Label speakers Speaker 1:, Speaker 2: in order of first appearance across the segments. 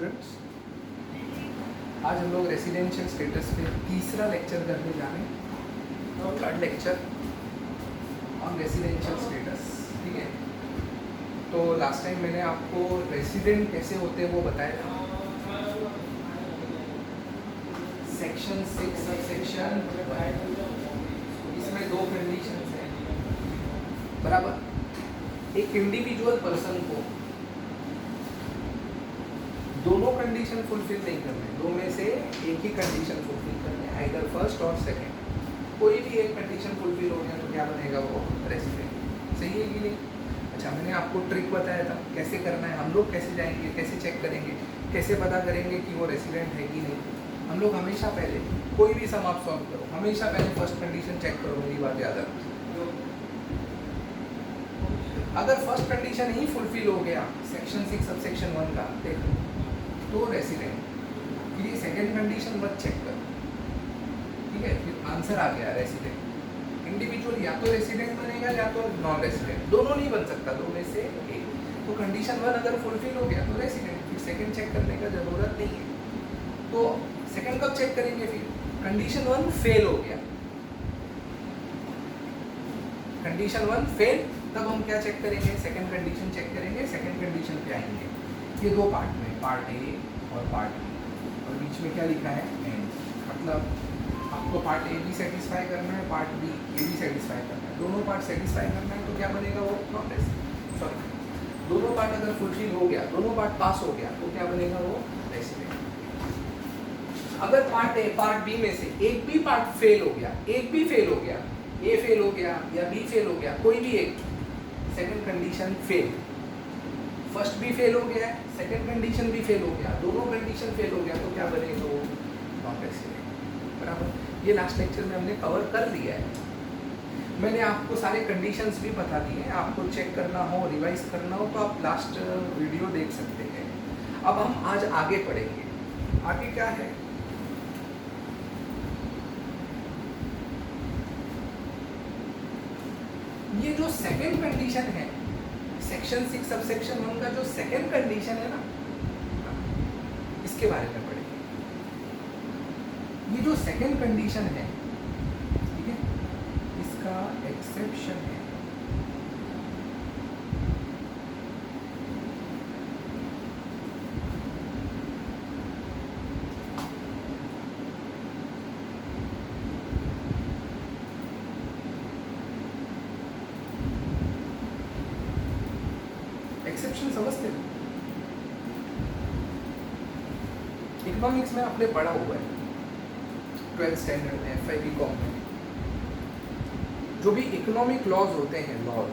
Speaker 1: Students, आज हम लोग रेसिडेंशियल स्टेटस पे तीसरा लेक्चर करने जा रहे हैं, third lecture on residential status. ठीक है, तो लास्ट टाइम मैंने आपको रेसिडेंट कैसे होते हैं वो बताया था। सेक्शन 6 सब सेक्शन, इसमें दो कंडीशन हैं बराबर। एक इंडिविजुअल पर्सन को दोनों कंडीशन फुलफिल नहीं करने, दो में से एक ही कंडीशन फुलफिल करने, आइदर फर्स्ट और सेकंड। कोई भी एक कंडीशन फुलफिल हो गया तो क्या बनेगा, वो रेसिडेंट। सही है कि नहीं? अच्छा, मैंने आपको ट्रिक बताया था कैसे करना है। हम लोग कैसे जाएंगे, कैसे चेक करेंगे, कैसे पता करेंगे कि वो रेसिडेंट है कि नहीं। हम लोग हमेशा पहले कोई भी सम आप सॉल्व करो, हमेशा पहले फर्स्ट कंडीशन चेक करो। मेरी बात याद रखो, अगर फर्स्ट कंडीशन ही फुलफिल हो गया सेक्शन 6 सब सेक्शन 1 का, देखो तो रेसिडेंट। फिर ये सेकेंड कंडीशन मत चेक करो, ठीक है। फिर आंसर आ गया रेसिडेंट। इंडिविजुअल या तो रेसिडेंट बनेगा या तो नॉन रेसिडेंट, दोनों नहीं बन सकता, दो में से एक। तो कंडीशन 1 अगर फुलफिल हो गया तो रेसिडेंट, फिर सेकेंड चेक करने का जरूरत नहीं है। तो सेकेंड कब चेक करेंगे? फिर कंडीशन 1 फेल हो गया, कंडीशन 1 फेल, तब हम क्या चेक करेंगे? सेकंड कंडीशन चेक करेंगे। सेकंड कंडीशन पे आएंगे, ये दो पार्ट में, पार्ट ए और पार्ट बी, और बीच में क्या लिखा है? एंड। मतलब आपको पार्ट ए भी सेटिस्फाई करना है, पार्ट बी ये भी सेटिस्फाई करना है, दोनों पार्ट सेटिस्फाई करना है। तो क्या बनेगा वो? Non resident. सॉरी, दोनों पार्ट अगर फुलफिल हो गया, दोनों पार्ट पास हो गया तो क्या बनेगा वो? रेसिडेंट। अगर पार्ट ए पार्ट बी में से एक भी पार्ट फेल हो गया, एक भी फेल हो गया, ए फेल हो गया या बी फेल हो गया, कोई भी एक, सेकंड कंडीशन फेल। फर्स्ट भी फेल हो गया है, सेकंड कंडीशन भी फेल हो गया, दोनों कंडीशन फेल हो गया, तो क्या बनेगा वो? Non resident. बराबर। ये लास्ट लेक्चर में हमने कवर कर लिया है। मैंने आपको सारे कंडीशंस भी बता दिए हैं। आपको चेक करना हो, रिवाइज करना हो तो आप लास्ट वीडियो देख सकते हैं। अब हम आज आगे पढ़ेंगे। आगे क्या है? ये जो सेकेंड कंडीशन है सेक्शन 6 सब सेक्शन 1 का, जो सेकेंड कंडीशन है ना, इसके बारे में पढ़ेंगे। ये जो सेकेंड कंडीशन है, ठीक है, इसका एक्सेप्शन है। एक्सेप्शन समझते हो? इकोनॉमिक्स में आपने पढ़ा हुआ है, 12th स्टैंडर्ड में, FI BCom में। जो भी इकोनॉमिक लॉज होते हैं, लॉज,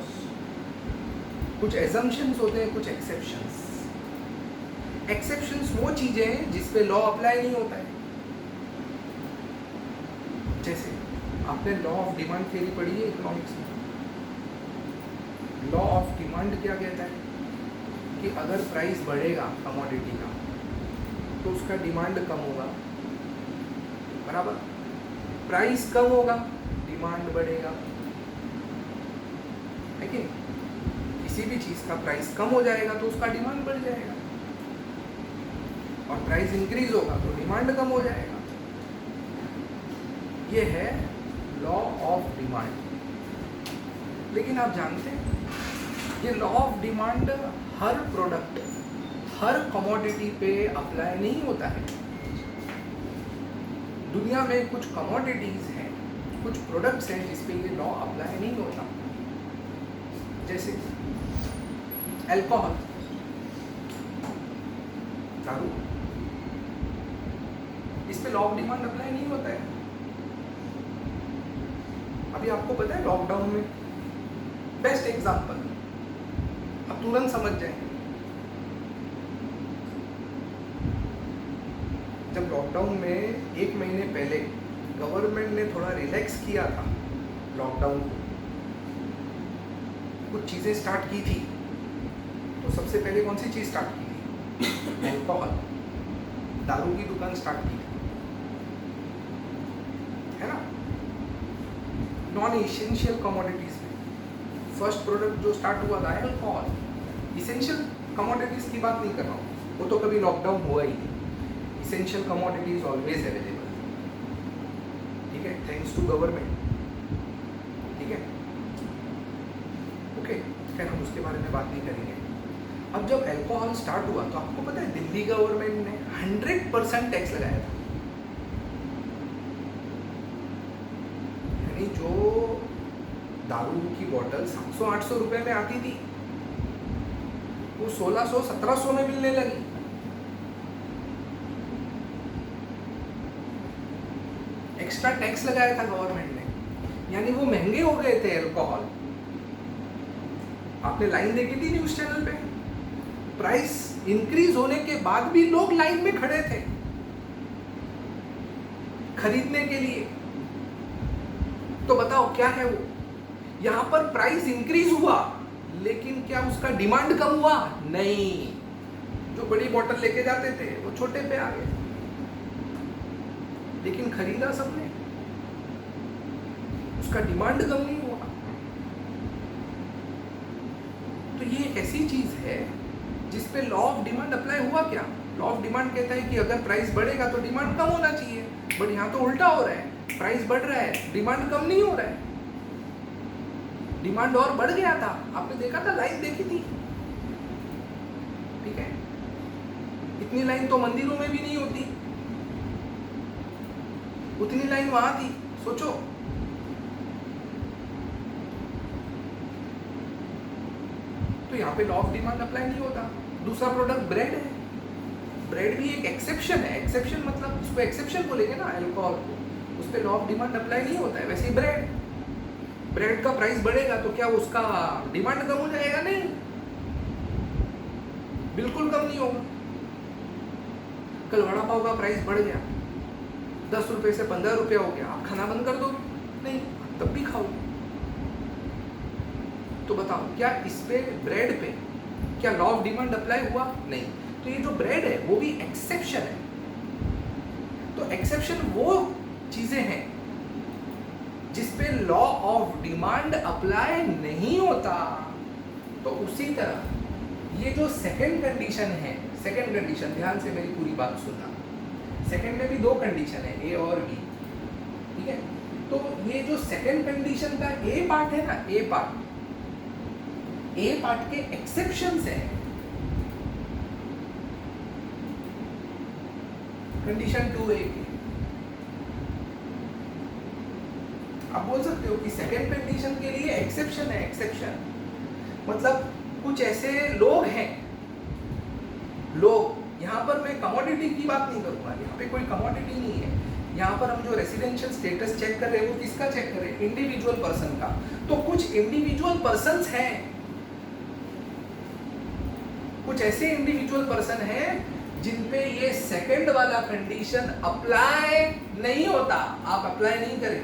Speaker 1: कुछ एजम्पशंस होते हैं, कुछ एक्सेप्शंस। एक्सेप्शंस वो चीजें हैं जिस पे लॉ अप्लाई नहीं होता है। जैसे आपने लॉ ऑफ डिमांड थ्योरी पढ़ी है इकोनॉमिक्स में। लॉ ऑफ डिमांड क्या कहता है कि अगर प्राइस बढ़ेगा कमोडिटी का तो उसका डिमांड कम होगा, बराबर। प्राइस कम होगा, डिमांड बढ़ेगा, है कि नहीं? किसी भी चीज़ का प्राइस कम हो जाएगा तो उसका डिमांड बढ़ जाएगा, और प्राइस इंक्रीज होगा तो डिमांड कम हो जाएगा। ये है लॉ ऑफ डिमांड। लेकिन आप जानते हैं ये law of demand her product, her commodity पे अप्लाई नहीं होता है। दुनिया में कुछ कमोडिटीज हैं, कुछ प्रोडक्ट्स हैं जिस पे ये लॉ अप्लाई नहीं होता। जैसे अल्कोहल, दारू, इस पे लॉ ऑफ डिमांड अप्लाई नहीं होता है। अभी आपको पता है लॉकडाउन में, बेस्ट एग्जांपल, अब तुरंत समझ जाएंगे। जब लॉकडाउन में 1 महीने पहले गवर्नमेंट ने थोड़ा रिलैक्स किया था लॉकडाउन को, कुछ चीज़ें स्टार्ट की थी, तो सबसे पहले कौन सी चीज़ स्टार्ट की थी? अल्कोहल, दारू की दुकान स्टार्ट की थी, है ना। नॉन एसेंशियल कमोडिटीज में फर्स्ट प्रोडक्ट जो स्टार्ट हुआ था अल्कोहल। इसेंशियल कमोडिटीज की बात नहीं कर रहा हूँ, वो तो कभी लॉकडाउन हुआ ही नहीं। Essential commodity is always available, ठीक है, थैंक्स टू गवर्नमेंट, ठीक है, ओके। खैर हम उसके बारे में बात नहीं करेंगे। अब जब अल्कोहल स्टार्ट हुआ तो आपको पता है दिल्ली गवर्नमेंट ने 100% टैक्स लगाया था। यानी जो दारू की बोतल 700-800 रुपए में आती थी वो 1600-1700 में मिलने लगी। एक्स्ट्रा टैक्स लगाया था गवर्नमेंट ने, यानी वो महंगे हो गए थे अल्कोहल। आपने लाइन देखी थी न्यूज चैनल पे, प्राइस इंक्रीज होने के बाद भी लोग लाइन में खड़े थे खरीदने के लिए। तो बताओ क्या है वो? यहां पर प्राइस इंक्रीज हुआ लेकिन क्या उसका डिमांड कम हुआ? नहीं, जो बड़ी बोतल लेके जाते थे वो छोटे पे आ गए, लेकिन खरीदा सबने, उसका डिमांड कम नहीं हुआ। तो ये एक ऐसी चीज है जिस पे लॉ ऑफ डिमांड अप्लाई हुआ। क्या लॉ ऑफ डिमांड कहता है कि अगर प्राइस बढ़ेगा तो डिमांड कम होना चाहिए, बट यहाँ तो उल्टा हो रहा है, प्राइस बढ़ रहा है, डिमांड कम नहीं हो रहा है, डिमांड और बढ़ गया था। आपने देखा था, लाइन देखी थी, ठीक है। इतनी लाइन तो मंदिरों में भी नहीं होती, उतनी लाइन वहां थी, सोचो। तो यहाँ पे लॉ ऑफ डिमांड अप्लाई नहीं होता। दूसरा प्रोडक्ट ब्रेड है, ब्रेड भी एक एक्सेप्शन है। एक्सेप्शन मतलब उसको एक्सेप्शन बोलेंगे ना अल्कोहल को, उस पर लॉ ऑफ डिमांड अप्लाई नहीं होता है। वैसे ही ब्रेड का प्राइस बढ़ेगा तो क्या उसका डिमांड कम हो जाएगा? नहीं, बिल्कुल कम नहीं होगा। कल वड़ा पाव का प्राइस बढ़ गया, 10 रुपए से 15 रुपया हो गया, आप खाना बंद कर दो? नहीं, तब भी खाओगे। तो बताओ क्या इस पे ब्रेड पे क्या लॉ ऑफ डिमांड अप्लाई हुआ? नहीं। तो ये जो ब्रेड है वो भी एक्सेप्शन है। तो एक्सेप्शन वो चीजें हैं जिस पे लॉ ऑफ डिमांड अप्लाई नहीं होता। तो उसी तरह ये जो सेकंड कंडीशन है, सेकंड कंडीशन, ध्यान से मेरी पूरी बात सुनना। सेकंड में भी 2 कंडीशन है, ए और बी, ठीक है। तो ये जो सेकंड कंडीशन का ए पार्ट है ना, ए पार्ट के एक्सेप्शंस है। कंडीशन 2A के आप बोल सकते हो कि सेकंड कंडीशन के लिए एक्सेप्शन है। एक्सेप्शन मतलब कुछ ऐसे लोग हैं, लोग, यहाँ पर मैं कमोडिटी की बात नहीं करूंगा, यहाँ पे कोई कमोडिटी नहीं है। यहाँ पर हम जो रेसिडेंशियल स्टेटस चेक कर रहे हैं वो किसका चेक कर रहे हैं? इंडिविजुअल पर्सन का। तो कुछ इंडिविजुअल पर्सन्स हैं, कुछ ऐसे इंडिविजुअल पर्सन हैं जिन पे ये सेकंड वाला कंडीशन अप्लाई नहीं होता। आप अप्लाई नहीं करें,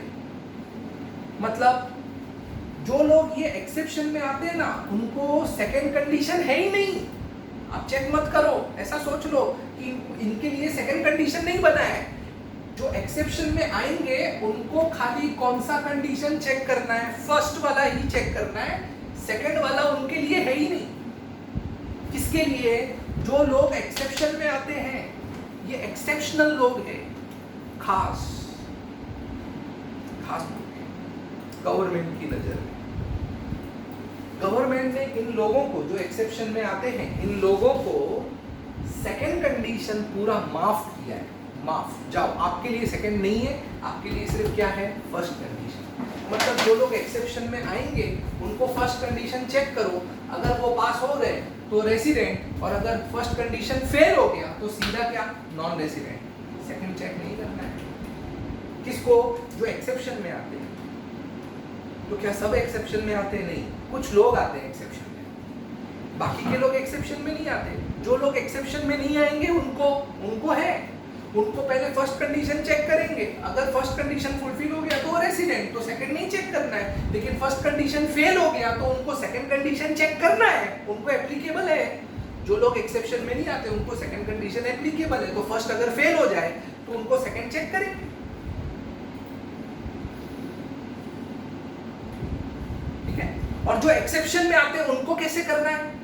Speaker 1: मतलब जो लोग ये एक्सेप्शन में आते हैं ना, उनको सेकंड कंडीशन है ही नहीं। आप चेक मत करो, ऐसा सोच लो कि इनके लिए सेकंड कंडीशन नहीं बना है। जो एक्सेप्शन में आएंगे उनको खाली कौन सा कंडीशन चेक करना है? फर्स्ट वाला ही चेक करना है, सेकंड वाला उनके लिए है ही नहीं। किसके लिए? जो लोग एक्सेप्शन में आते हैं, ये एक्सेप्शनल लोग हैं, खास लोग हैं गवर्नमेंट की नजर में। गवर्नमेंट ने इन लोगों को जो एक्सेप्शन में आते हैं, इन लोगों को सेकंड कंडीशन पूरा माफ किया है। माफ, जाओ, आपके लिए सेकंड नहीं है, आपके लिए सिर्फ क्या है? First condition. मतलब जो लोग एक्सेप्शन में आएंगे उनको फर्स्ट कंडीशन चेक करो, अगर वो पास हो गए तो रेसिडेंट, और अगर फर्स्ट कंडीशन फेल हो गया तो सीधा क्या? Non resident. सेकंड चेक नहीं करना है। किसको? जो एक्सेप्शन में आते हैं। तो क्या सब एक्सेप्शन में आते हैं? नहीं, कुछ लोग आते हैं एक्सेप्शन में, बाकी के लोग एक्सेप्शन में नहीं आते। जो लोग एक्सेप्शन में नहीं आएंगे उनको है, उनको पहले फर्स्ट कंडीशन चेक करेंगे। अगर फर्स्ट कंडीशन फुलफिल हो गया तो वो रेसिडेंट, तो सेकंड नहीं चेक करना है। लेकिन फर्स्ट कंडीशन फेल हो गया तो उनको सेकंड कंडीशन चेक करना है, उनको एप्लीकेबल है। जो लोग एक्सेप्शन में नहीं आते उनको सेकंड कंडीशन एप्लीकेबल है, तो फर्स्ट अगर फेल हो जाए तो उनको सेकंड चेक करेंगे। ठीक है। और जो एक्सेप्शन में आते हैं उनको कैसे करना है?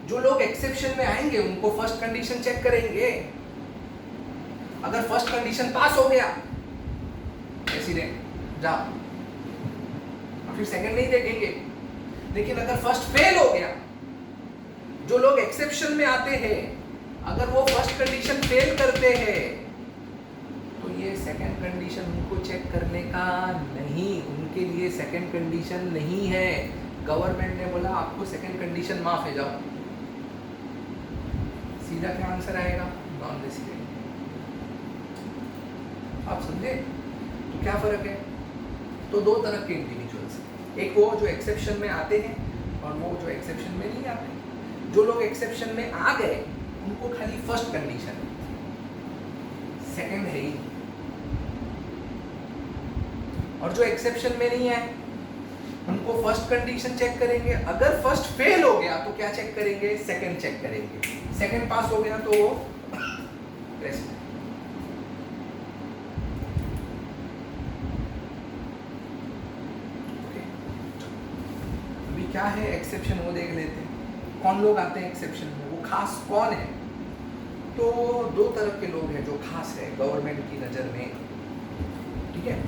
Speaker 1: जो लोग एक्सेप्शन में आएंगे उनको फर्स्ट कंडीशन चेक करेंगे। अगर फर्स्ट कंडीशन पास हो गया रेसिडेंट जाओ, फिर सेकंड नहीं देखेंगे। लेकिन अगर फर्स्ट फेल हो गया, जो लोग एक्सेप्शन में आते हैं अगर वो फर्स्ट कंडीशन फेल करते हैं तो ये सेकंड कंडीशन उनको चेक करने का नहीं, उनके लिए सेकंड कंडीशन नहीं है। गवर्नमेंट ने बोला आपको सेकंड कंडीशन माफ है, जाओ। सीधा क्या आंसर आएगा? Non resident. आप समझे? तो क्या फर्क है? तो दो तरह के इंडिविजुअल्स, एक वो जो एक्सेप्शन में आते हैं और वो जो एक्सेप्शन में नहीं आते। जो लोग एक्सेप्शन में आ गए उनको खाली फर्स्ट कंडीशन, सेकंड है ही। और जो एक्सेप्शन में नहीं है उनको फर्स्ट कंडीशन चेक करेंगे। अगर फर्स्ट फेल हो गया तो क्या चेक करेंगे? सेकंड चेक करेंगे। सेकंड पास हो गया तो वो रेसिडेंट। अभी क्या है एक्सेप्शन वो देख लेते हैं। कौन लोग आते हैं एक्सेप्शन में, वो खास कौन है? तो दो तरह के लोग हैं जो खास है गवर्नमेंट की नजर में, ठीक है।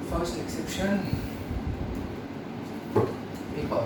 Speaker 1: फर्स्ट एक्सेप्शन एक और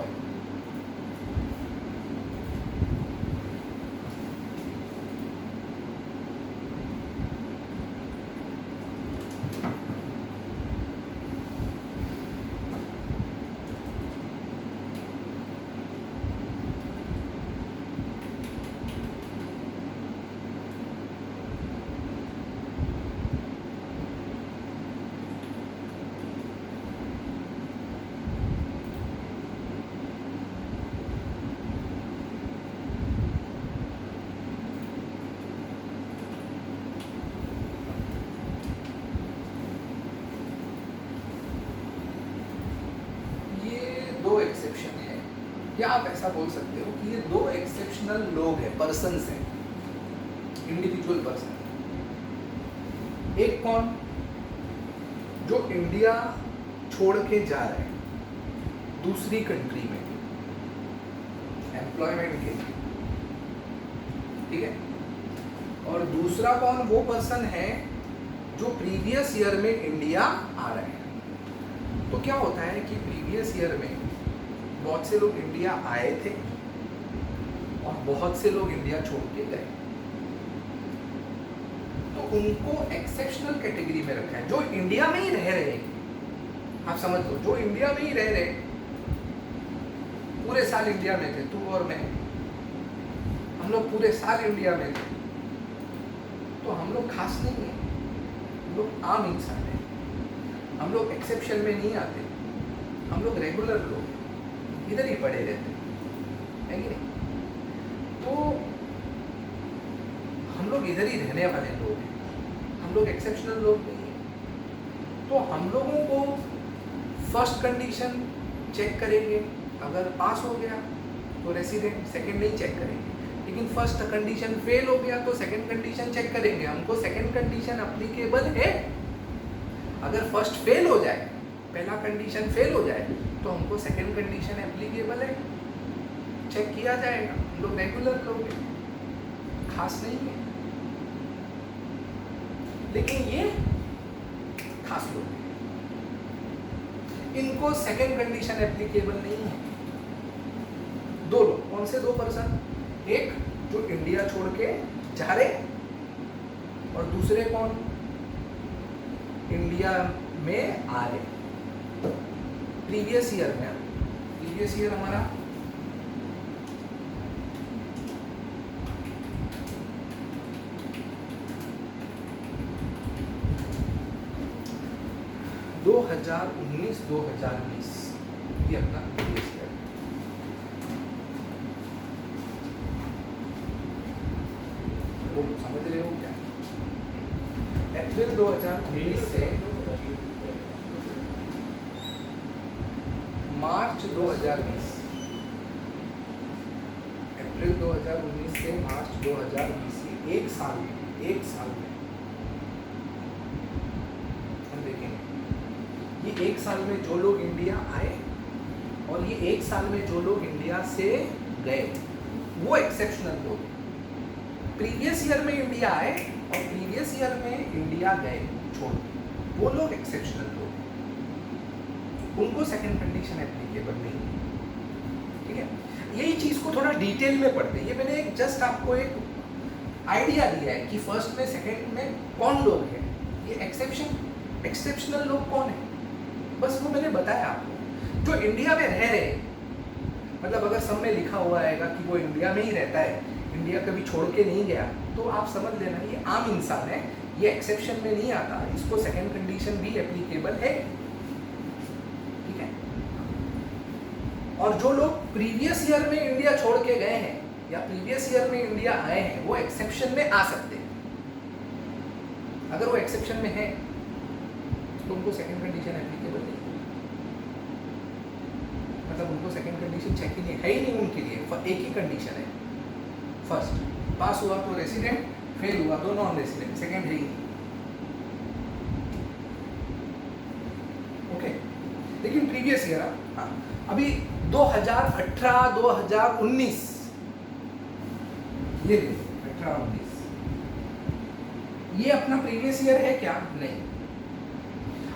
Speaker 1: एक्सेप्शन है, या आप ऐसा बोल सकते हो कि ये दो एक्सेप्शनल लोग हैं, पर्सन्स हैं, इंडिविजुअल पर्सन। एक कौन? जो इंडिया छोड़ के जा रहे हैं दूसरी कंट्री में एम्प्लॉयमेंट के लिए, ठीक है। और दूसरा कौन? वो पर्सन है जो प्रीवियस ईयर में इंडिया आ रहे हैं। तो क्या होता है कि प्रीवियस ईयर में बहुत से लोग इंडिया आए थे और बहुत से लोग इंडिया छोड़ के गए, तो उनको एक्सेप्शनल कैटेगरी में रखा है। जो इंडिया में ही रह रहे, आप समझ लो, जो इंडिया में ही रह रहे, पूरे साल इंडिया में थे, तू और मैं, हम लोग पूरे साल इंडिया में थे, तो हम लोग खास नहीं है, हम लोग आम इंसान है, हम लोग एक्सेप्शन में नहीं आते, हम लोग रेगुलर लोग इधर ही पड़े रहते हैं कि नहीं। तो हम लोग इधर ही रहने वाले लोग हैं, हम लोग एक्सेप्शनल लोग नहीं हैं। तो हम लोगों को फर्स्ट कंडीशन चेक करेंगे, अगर पास हो गया तो रेसिडेंट, सेकंड नहीं चेक करेंगे। लेकिन फर्स्ट कंडीशन फेल हो गया तो सेकंड कंडीशन चेक करेंगे, हमको सेकंड कंडीशन अप्लीकेबल है। अगर फर्स्ट फेल हो जाए, पहला कंडीशन फेल हो जाए, तो हमको सेकंड कंडीशन एप्लीकेबल है, चेक किया जाएगा। हम लोग रेगुलर लोग हैं, खास नहीं है। लेकिन ये खास लोग हैं, इनको सेकंड कंडीशन एप्लीकेबल नहीं है। दो लोग, कौन से दो पर्सन? एक जो इंडिया छोड़ के जा रहे, और दूसरे कौन, इंडिया में आ रहे। प्रीवियस ईयर में, प्रीवियस ईयर हमारा दो 2019-2020 ये अपना प्रीवियस ईयर। वो समझ रहे हो क्या? अप्रैल 2019 से मार्च 2020, अप्रैल 2019 से मार्च 2020, एक साल में हम देखेंगे ये एक साल में जो लोग इंडिया आए और ये एक साल में जो लोग इंडिया से गए वो एक्सेप्शनल लोग। प्रीवियस ईयर में इंडिया आए और प्रीवियस ईयर में इंडिया गए छोड़, वो लोग एक्सेप्शनल लोग, उनको सेकंड कंडीशन एप्लीकेबल नहीं। ठीक है, यही चीज को थोड़ा डिटेल में पढ़ते हैं। ये मैंने एक जस्ट आपको एक आइडिया दिया है कि फर्स्ट में सेकंड में कौन लोग हैं, ये एक्सेप्शनल लोग कौन है, बस वो मैंने बताया आपको। जो इंडिया में रह रहे, मतलब अगर सब में लिखा हुआ आएगा कि वो इंडिया में ही रहता है, इंडिया कभी छोड़ के नहीं गया, तो आप समझ लेना ये आम इंसान है, ये एक्सेप्शन में नहीं आता, इसको सेकंड कंडीशन भी एप्लीकेबल है। ठीक है, और जो लोग प्रीवियस ईयर में इंडिया छोड़ के गए हैं या प्रीवियस ईयर में इंडिया आए हैं वो एक्सेप्शन में आ सकते हैं। अगर वो एक्सेप्शन में है तो उनको सेकंड कंडीशन एप्लीकेबल नहीं, मतलब उनको सेकंड कंडीशन चेक ही नहीं है ही नहीं उनके लिए। एक ही कंडीशन है, फर्स्ट पास हुआ तो रेसिडेंट, फेल हुआ तो नॉन रेसिडेंट, सेकंड है ही नहीं। ओके, लेकिन प्रीवियस ईयर, हाँ अभी 2018-2019 ये 18-19 ये अपना प्रीवियस ईयर है क्या? नहीं।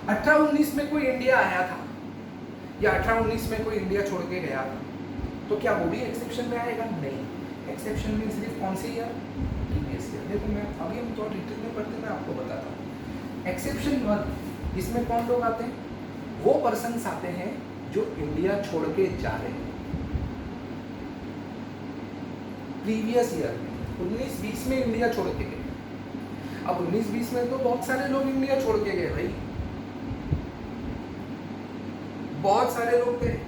Speaker 1: 18-19 में कोई इंडिया आया था या 18-19 में कोई इंडिया छोड़ के गया था, तो क्या वो भी एक्सेप्शन में आएगा? नहीं। एक्सेप्शन में सिर्फ कौन से ईयर? Previous year. देखो मैं अभी हम तो डिटेल में पढ़ते मैं आपको बताता हूँ। एक्सेप्शन 1 इसमें कौन लोग आते हैं? वो पर्सन्स आते हैं जो इंडिया छोड़ के जा रहे हैं प्रीवियस ईयर में। 19-20 में इंडिया छोड़ के गए, अब 19-20 में तो बहुत सारे लोग इंडिया छोड़ के गए भाई, बहुत सारे लोग गए।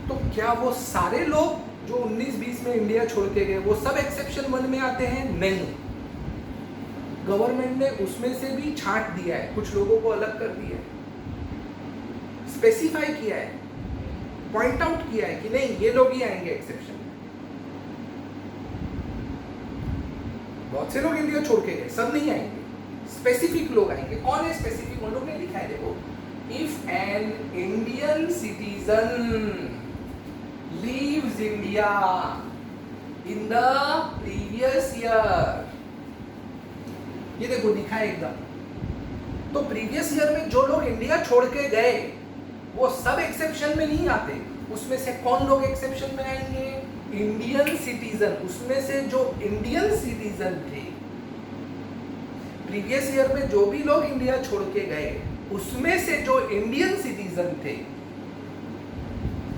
Speaker 1: तो क्या वो सारे लोग जो 19-20 में इंडिया छोड़ के गए वो सब एक्सेप्शन 1 में आते हैं? नहीं। गवर्नमेंट ने उसमें से भी छांट दिया है, कुछ लोगों को अलग कर दिया है, स्पेसिफाई किया है, पॉइंट आउट किया है कि नहीं ये लोग ही आएंगे एक्सेप्शन में। बहुत से लोग इंडिया छोड़ के गए, सब नहीं आएंगे, स्पेसिफिक लोग आएंगे। कौन है स्पेसिफिक? उन लोग ने लिखा है, देखो, if an Indian citizen leaves India in the previous year, ये देखो लिखा है एकदम। तो प्रीवियस ईयर में जो लोग इंडिया छोड़ के गए वो सब एक्सेप्शन में नहीं आते। उसमें से कौन लोग एक्सेप्शन में आएंगे? Indian citizen. उसमें से जो इंडियन सिटीजन थे प्रीवियस ईयर में, जो भी लोग इंडिया छोड़ के गए उसमें से जो इंडियन सिटीजन थे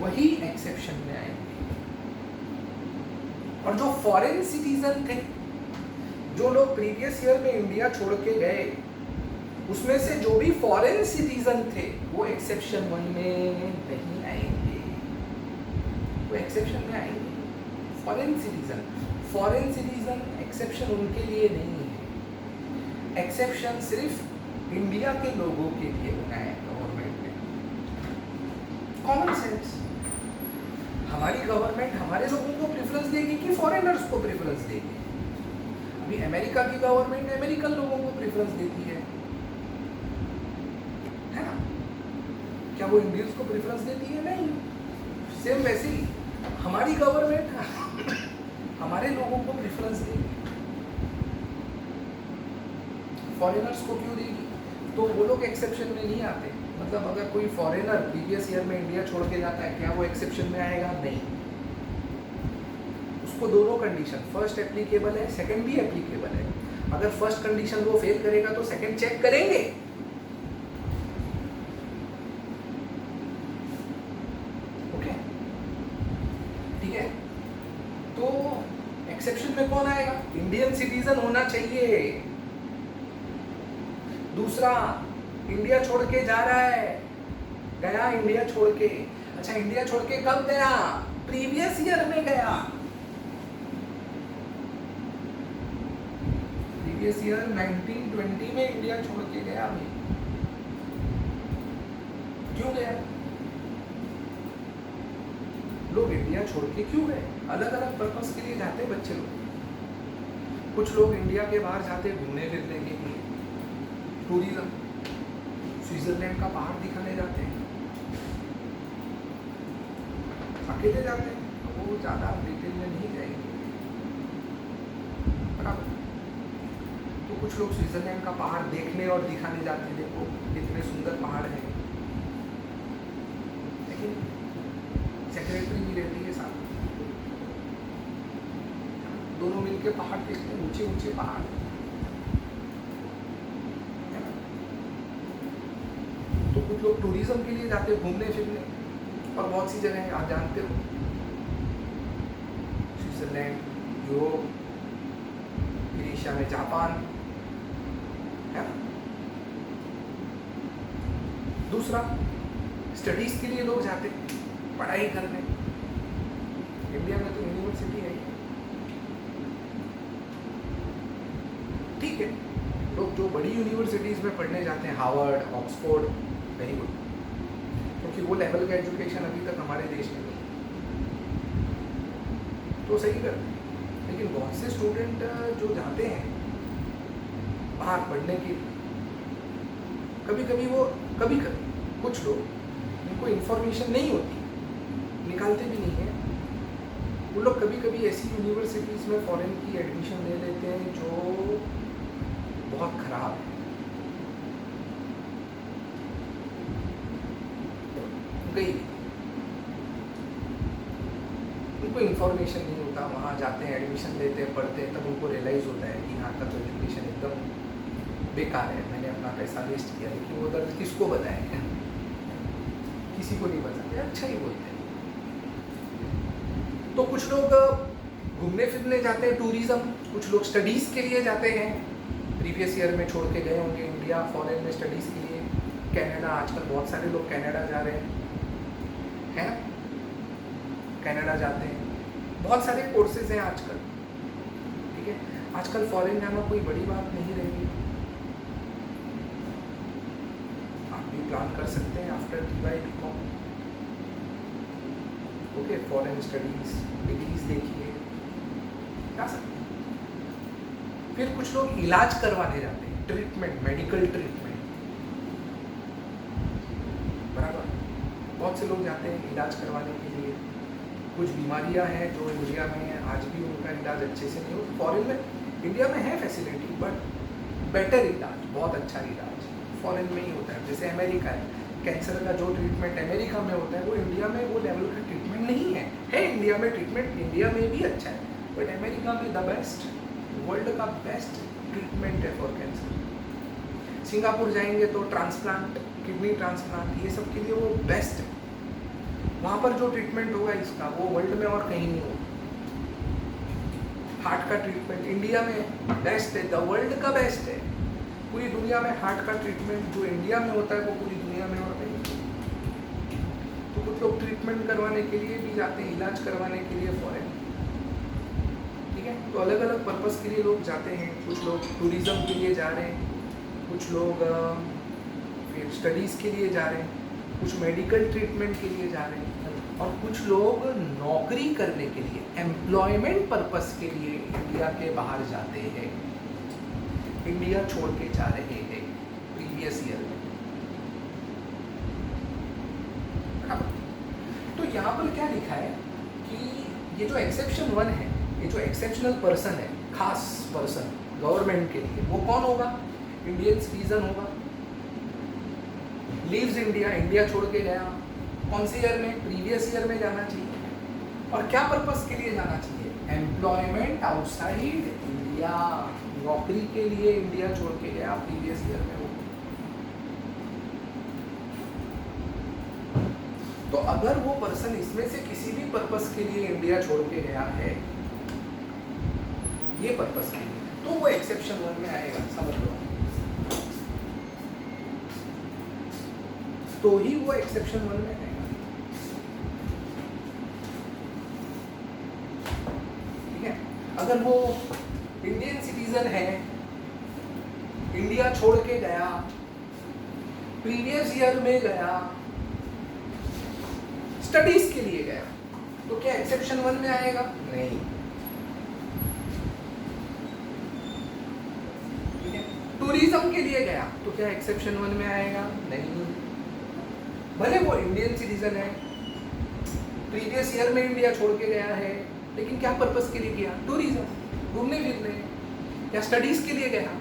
Speaker 1: वही एक्सेप्शन में आएंगे। और जो फॉरेन सिटीजन थे, जो लोग प्रीवियस ईयर में इंडिया छोड़ के गए उसमें से जो भी फॉरेन सिटीजन थे वो एक्सेप्शन 1 में नहीं आएंगे, वो एक्सेप्शन में आएंगे। फॉरेन सिटीजन एक्सेप्शन उनके लिए नहीं है, एक्सेप्शन सिर्फ इंडिया के लोगों के लिए बनाया है गवर्नमेंट ने। Common sense. हमारी गवर्नमेंट हमारे लोगों को प्रेफरेंस देगी कि फॉरेनर्स को प्रेफरेंस देगी? अभी अमेरिका की गवर्नमेंट अमेरिकन लोगों को प्रेफरेंस देती है ना? क्या वो इंडियंस को प्रेफरेंस देती है? नहीं। सेम वैसे ही हमारी गवर्नमेंट हमारे लोगों को प्रेफरेंस देगी, फॉरेनर्स को क्यों देगी? तो वो लोग एक्सेप्शन में नहीं आते। मतलब अगर कोई फॉरेनर प्रीवियस ईयर में इंडिया छोड़ के जाता है, क्या वो एक्सेप्शन में आएगा? नहीं। उसको दोनों कंडीशन, फर्स्ट एप्लीकेबल है, सेकंड भी एप्लीकेबल है। अगर फर्स्ट कंडीशन वो फेल करेगा तो सेकंड चेक करेंगे। ओके, ठीक है। तो एक्सेप्शन में कौन आएगा? इंडियन सिटीजन होना चाहिए। दूसरा, इंडिया छोड़ के जा रहा है, गया इंडिया छोड़ के। अच्छा, इंडिया छोड़ के कब गया? प्रीवियस ईयर में गया। प्रीवियस ईयर 1920 में इंडिया छोड़ के गया। अभी क्यों गया? लोग इंडिया छोड़ के क्यों गए? अलग अलग पर्पस के लिए जाते हैं बच्चे लोग। कुछ लोग इंडिया के बाहर जाते घूमने फिरने के लिए, टूरिज्म, स्विट्जरलैंड का पहाड़ दिखाने जाते हैं, अकेले जाते हैं, वो ज़्यादा डिटेल में नहीं जाएंगे, बराबर। तो कुछ लोग स्विट्जरलैंड का पहाड़ देखने और दिखाने जाते हैं, देखो कितने सुंदर पहाड़ हैं। लेकिन सेक्रेटरी भी रहती है साथ, दोनों मिलके पहाड़ देखते हैं, ऊंचे ऊंचे पहाड़, है ना। तो कुछ लोग टूरिज्म के लिए जाते हैं, घूमने फिरने, और बहुत सी जगह आप जानते हो, स्विट्जरलैंड, यूरोप, फिर एशिया में जापान, है ना। दूसरा, स्टडीज के लिए लोग जाते हैं, पढ़ाई करने। इंडिया में तो यूनिवर्सिटी है, ठीक है। लोग जो बड़ी यूनिवर्सिटीज में पढ़ने जाते हैं, हार्वर्ड, ऑक्सफोर्ड, वेरी गुड, क्योंकि वो लेवल का एजुकेशन अभी तक हमारे देश में नहीं, तो सही करते हैं। लेकिन बहुत से स्टूडेंट जो जाते हैं बाहर पढ़ने के, कभी कभी कुछ लोग, उनको इन्फॉर्मेशन नहीं होती, निकालते भी नहीं है, वो लोग कभी कभी ऐसी यूनिवर्सिटीज़ में फॉरेन की एडमिशन ले लेते हैं जो बहुत खराब है। गई, उनको इन्फॉर्मेशन नहीं होता, वहाँ जाते हैं, एडमिशन लेते हैं, पढ़ते हैं, तब उनको रियलाइज़ होता है कि यहाँ का तो एजुकेशन एकदम बेकार है, मैंने अपना पैसा वेस्ट किया। लेकिन वो दर्द किसको बताएं? किसी को नहीं बताते, अच्छा ही बोलते हैं। तो कुछ लोग घूमने फिरने जाते हैं, टूरिज्म, कुछ लोग स्टडीज़ के लिए जाते हैं, प्रीवियस ईयर में छोड़ के गए होंगे इंडिया फॉरेन में स्टडीज़ के लिए। कनाडा, आजकल बहुत सारे लोग कनाडा जा रहे हैं, कनाडा जाते हैं, बहुत सारे कोर्सेज हैं आजकल, ठीक है। आजकल फॉरेन जाना कोई बड़ी बात नहीं रही, आप भी प्लान कर सकते हैं after BY/BCom, okay, foreign studies, degrees देखिए, जा सकते हैं। फिर कुछ लोग इलाज करवाने जाते हैं, ट्रीटमेंट, मेडिकल ट्रीटमेंट, बराबर। बहुत से लोग जाते हैं इलाज करवाने के लिए। कुछ बीमारियां हैं जो इंडिया में आज भी उनका इलाज अच्छे से नहीं हो, फॉरेन में, इंडिया में है फैसिलिटी, बट बेटर इलाज, बहुत अच्छा इलाज फॉरेन में ही होता है। जैसे अमेरिका है, कैंसर का जो ट्रीटमेंट अमेरिका में होता है वो इंडिया में वो लेवल का ट्रीटमेंट नहीं है इंडिया में ट्रीटमेंट इंडिया में भी अच्छा है, बट अमेरिका में द बेस्ट, वर्ल्ड का बेस्ट ट्रीटमेंट है फॉर कैंसर। सिंगापुर जाएंगे तो ट्रांसप्लांट, किडनी ट्रांसप्लांट, ये सब के लिए वो बेस्ट है। वहाँ पर जो ट्रीटमेंट होगा इसका, वो वर्ल्ड में और कहीं नहीं होगा। हार्ट का ट्रीटमेंट इंडिया में बेस्ट है, द वर्ल्ड का बेस्ट है। पूरी दुनिया में हार्ट का ट्रीटमेंट जो इंडिया में होता है वो पूरी दुनिया में और कहीं नहीं। तो कुछ लोग ट्रीटमेंट करवाने के लिए भी जाते हैं, इलाज करवाने के लिए फॉरेन, ठीक है। तो अलग अलग पर्पस के लिए लोग जाते हैं। कुछ लोग टूरिज्म के लिए जा रहे हैं, कुछ लोग फिर स्टडीज़ के लिए जा रहे हैं, कुछ मेडिकल ट्रीटमेंट के लिए जा रहे हैं, और कुछ लोग नौकरी करने के लिए, एम्प्लॉयमेंट पर्पस के लिए इंडिया के बाहर जाते हैं, इंडिया छोड़ के जा रहे हैं प्रीवियस ईयर में। तो यहाँ पर क्या लिखा है कि ये जो एक्सेप्शन 1 है, ये जो एक्सेप्शनल पर्सन है, खास पर्सन गवर्नमेंट के लिए, वो कौन होगा? इंडियन सिटीजन होगा, लीव्स इंडिया, इंडिया छोड़ के गया, कौन से ईयर में? प्रीवियस ईयर में जाना चाहिए। और क्या पर्पस के लिए जाना चाहिए? एम्प्लॉयमेंट आउटसाइड इंडिया, नौकरी के लिए इंडिया छोड़ के गया प्रीवियस ईयर में वो। तो अगर वो पर्सन इसमें से किसी भी पर्पस के लिए इंडिया छोड़ के गया है, ये पर्पस के लिए, तो वो एक्सेप्शन 1 में आएगा, समझ लो। तो ही वो एक्सेप्शन 1 में आएगा। ठीक है, अगर वो इंडियन सिटीजन है, इंडिया छोड़ के गया, प्रीवियस ईयर में गया, स्टडीज के लिए गया, तो क्या एक्सेप्शन 1 में आएगा? नहीं। ठीक है, टूरिज्म के लिए गया, तो क्या एक्सेप्शन 1 में आएगा? नहीं। भले वो इंडियन सिटीजन है, प्रीवियस ईयर में इंडिया छोड़ के गया है, लेकिन क्या पर्पस के लिए गया? टूरिज्म, घूमने फिरने, या स्टडीज के लिए गया,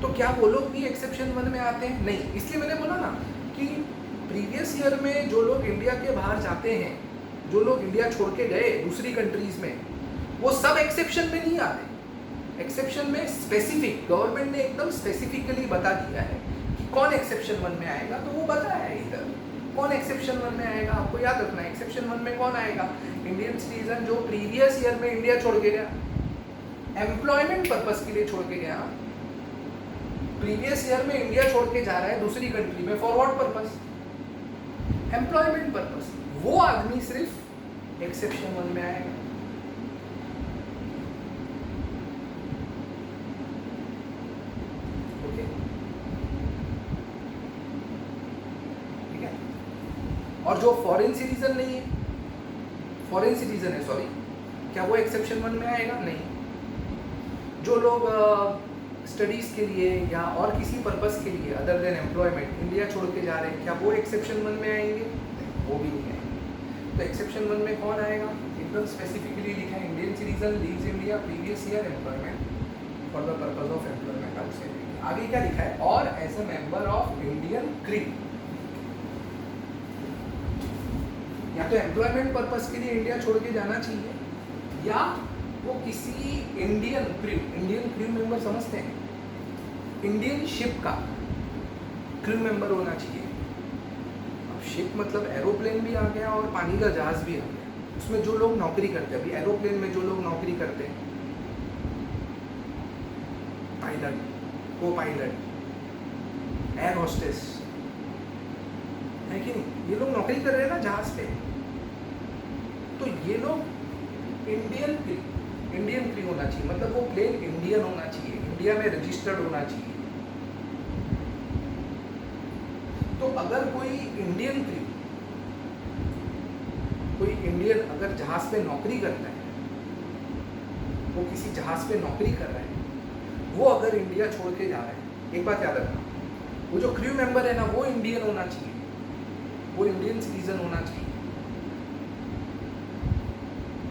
Speaker 1: तो क्या वो लोग भी एक्सेप्शन 1 में आते हैं? नहीं। इसलिए मैंने बोला ना कि प्रीवियस ईयर में जो लोग इंडिया के बाहर जाते हैं, जो लोग इंडिया छोड़ के गए दूसरी कंट्रीज में, वो सब एक्सेप्शन में नहीं आते। एक्सेप्शन में स्पेसिफिक, गवर्नमेंट ने एकदम स्पेसिफिकली बता दिया है कि कौन एक्सेप्शन 1 में आएगा, तो वो बताया है इधर कौन एक्सेप्शन 1 में आएगा। आपको याद रखना है, एक्सेप्शन 1 में कौन आएगा? इंडियन सिटीजन जो प्रीवियस ईयर में इंडिया छोड़ के गया, एम्प्लॉयमेंट पर्पस के लिए छोड़ के गया, प्रीवियस ईयर में इंडिया छोड़ के जा रहा है दूसरी कंट्री में, for what purpose? Employment purpose. वो आदमी सिर्फ एक्सेप्शन 1 में आएगा। ओके, ठीक है। और जो फॉरेन सिटीजन नहीं है, फॉरेन सिटीजन है सॉरी, क्या वो एक्सेप्शन 1 में आएगा? नहीं। जो लोग स्टडीज के लिए या और किसी पर्पस के लिए अदर देन एम्प्लॉयमेंट इंडिया छोड़ के जा रहे हैं, क्या वो एक्सेप्शन 1 में आएंगे? वो भी नहीं आएंगे। तो एक्सेप्शन 1 में कौन आएगा? एकदम स्पेसिफिकली लिखा है, Indian citizen leaves India previous year employment for the purpose of employment outside. आगे क्या लिखा है? और as a member of Indian crew, या तो एम्प्लॉयमेंट पर्पस के लिए इंडिया छोड़ के जाना चाहिए, या वो किसी इंडियन क्रू मेंबर समझते हैं, इंडियन शिप का क्रू मेंबर होना चाहिए। अब शिप मतलब एरोप्लेन भी आ गया और पानी का जहाज भी आ गया, उसमें जो लोग नौकरी करते हैं, अभी एरोप्लेन में जो लोग नौकरी करते हैं, पायलट, को पायलट, एयर होस्टेस, है कि नहीं, ये लोग नौकरी कर रहे हैं ना जहाज पे, तो ये लोग इंडियन क्रू होना चाहिए, मतलब वो प्लेन इंडियन होना चाहिए, इंडिया में रजिस्टर्ड होना चाहिए। तो अगर कोई इंडियन क्रू, कोई इंडियन अगर जहाज पे नौकरी करता है, वो किसी जहाज पे नौकरी कर रहा है, वो अगर इंडिया छोड़ के जा रहा है, एक बात याद रखना, वो जो क्रू मेंबर है ना, वो इंडियन होना चाहिए, वो इंडियन सिटीजन होना चाहिए,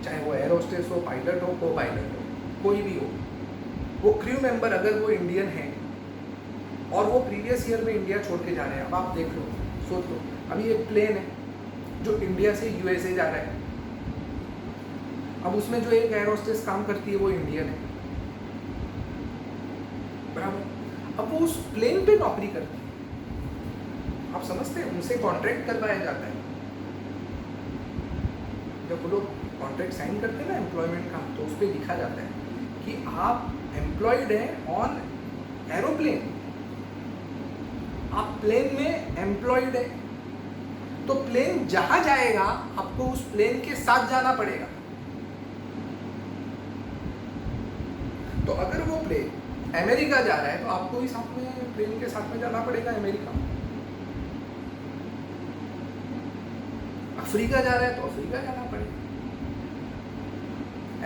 Speaker 1: चाहे वो एयर होस्टेस हो, पायलट हो, को पायलट हो, कोई भी हो। वो क्रू मेंबर अगर वो इंडियन है और वो प्रीवियस ईयर में इंडिया छोड़ के जा रहे हैं, अब आप देख लो, सोच लो, अभी एक प्लेन है जो इंडिया से यूएसए जा रहा है, अब उसमें जो एक एयर होस्टेस काम करती है वो इंडियन है, बराबर। अब वो उस प्लेन पे नौकरी करती है, आप समझते हैं, उनसे कॉन्ट्रैक्ट करवाया जाता है। जब वो लोग कॉन्ट्रैक्ट साइन करते हैं ना एम्प्लॉयमेंट का, तो उस पर लिखा जाता है कि आप एम्प्लॉयड हैं ऑन एरोप्लेन, आप प्लेन में एम्प्लॉयड है, तो प्लेन जहां जाएगा आपको उस प्लेन के साथ जाना पड़ेगा। तो अगर वो प्लेन अमेरिका जा रहा है, तो आपको भी साथ में प्लेन के साथ में जाना पड़ेगा अमेरिका। अफ्रीका जा रहा है तो अफ्रीका जाना पड़ेगा।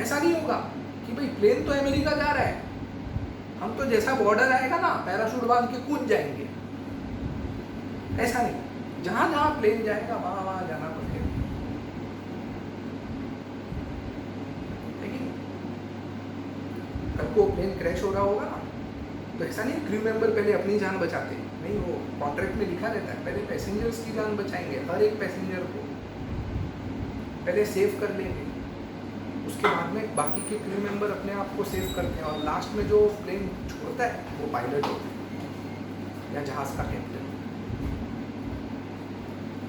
Speaker 1: ऐसा नहीं होगा कि भाई प्लेन तो अमेरिका जा रहा है, हम तो जैसा बॉर्डर आएगा ना पैराशूट बांध के कूद जाएंगे, ऐसा नहीं, जहां जहां प्लेन जाएगा वहां वहां जाना पड़ेगा। लेकिन कल को प्लेन क्रैश हो रहा होगा ना, तो ऐसा नहीं क्रू मेंबर पहले अपनी जान बचाते नहीं, वो कॉन्ट्रैक्ट में लिखा रहता है पहले पैसेंजर्स की जान बचाएंगे, हर एक पैसेंजर को पहले सेव कर लेंगे, उसके बाद में बाकी के क्रू मेंबर अपने आप को सेव करते हैं और लास्ट में जो प्लेन छोड़ता है वो पायलट होता है या जहाज का कैप्टन।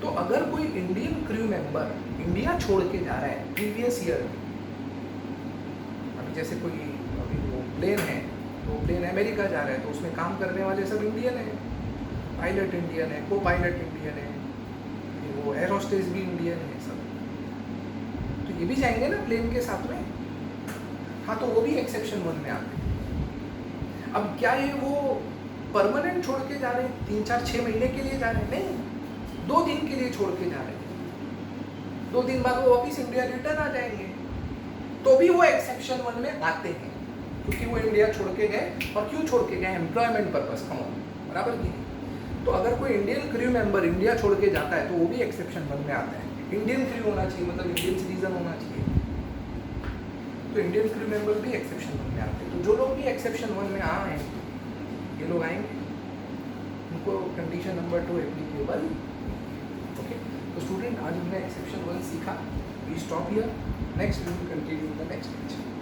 Speaker 1: तो अगर कोई इंडियन क्रू मेंबर इंडिया छोड़ के जा रहा है प्रीवियस ईयर में, अभी जैसे कोई अभी वो प्लेन है, वो प्लेन अमेरिका जा रहा है तो उसमें काम करने वाले सब इंडियन है, पायलट इंडियन है, को पायलट इंडियन है, वो एयर होस्टेस भी इंडियन है सब, तो ये भी जाएंगे ना प्लेन के साथ में। हाँ, तो वो भी एक्सेप्शन 1 में आते हैं। अब क्या ये वो परमानेंट छोड़ के जा रहे हैं, 3, 4, 6 महीने के लिए जा रहे हैं? नहीं, 2 दिन के लिए छोड़ के जा रहे हैं। 2 दिन बाद वो वापिस इंडिया रिटर्न आ जाएंगे, तो भी वो एक्सेप्शन 1 में आते हैं, क्योंकि वो इंडिया छोड़ के गए। और क्यों छोड़ के गए? एम्प्लॉयमेंट पर्पस, बराबर की नहीं। तो अगर कोई इंडियन क्रू मेंबर इंडिया छोड़ के जाता है तो वो भी एक्सेप्शन 1 में आता है। इंडियन क्रू होना चाहिए, मतलब इंडियन सिटीजन होना चाहिए, तो इंडियन क्रू मेंबर भी एक्सेप्शन 1 में आते हैं। तो जो लोग भी एक्सेप्शन 1 में आए ये लोग आएंगे, उनको कंडीशन नंबर 2 एप्लीकेबल। ओके, तो स्टूडेंट आज हमने एक्सेप्शन 1 सीखा। We stop here, next we will continue in the next lecture.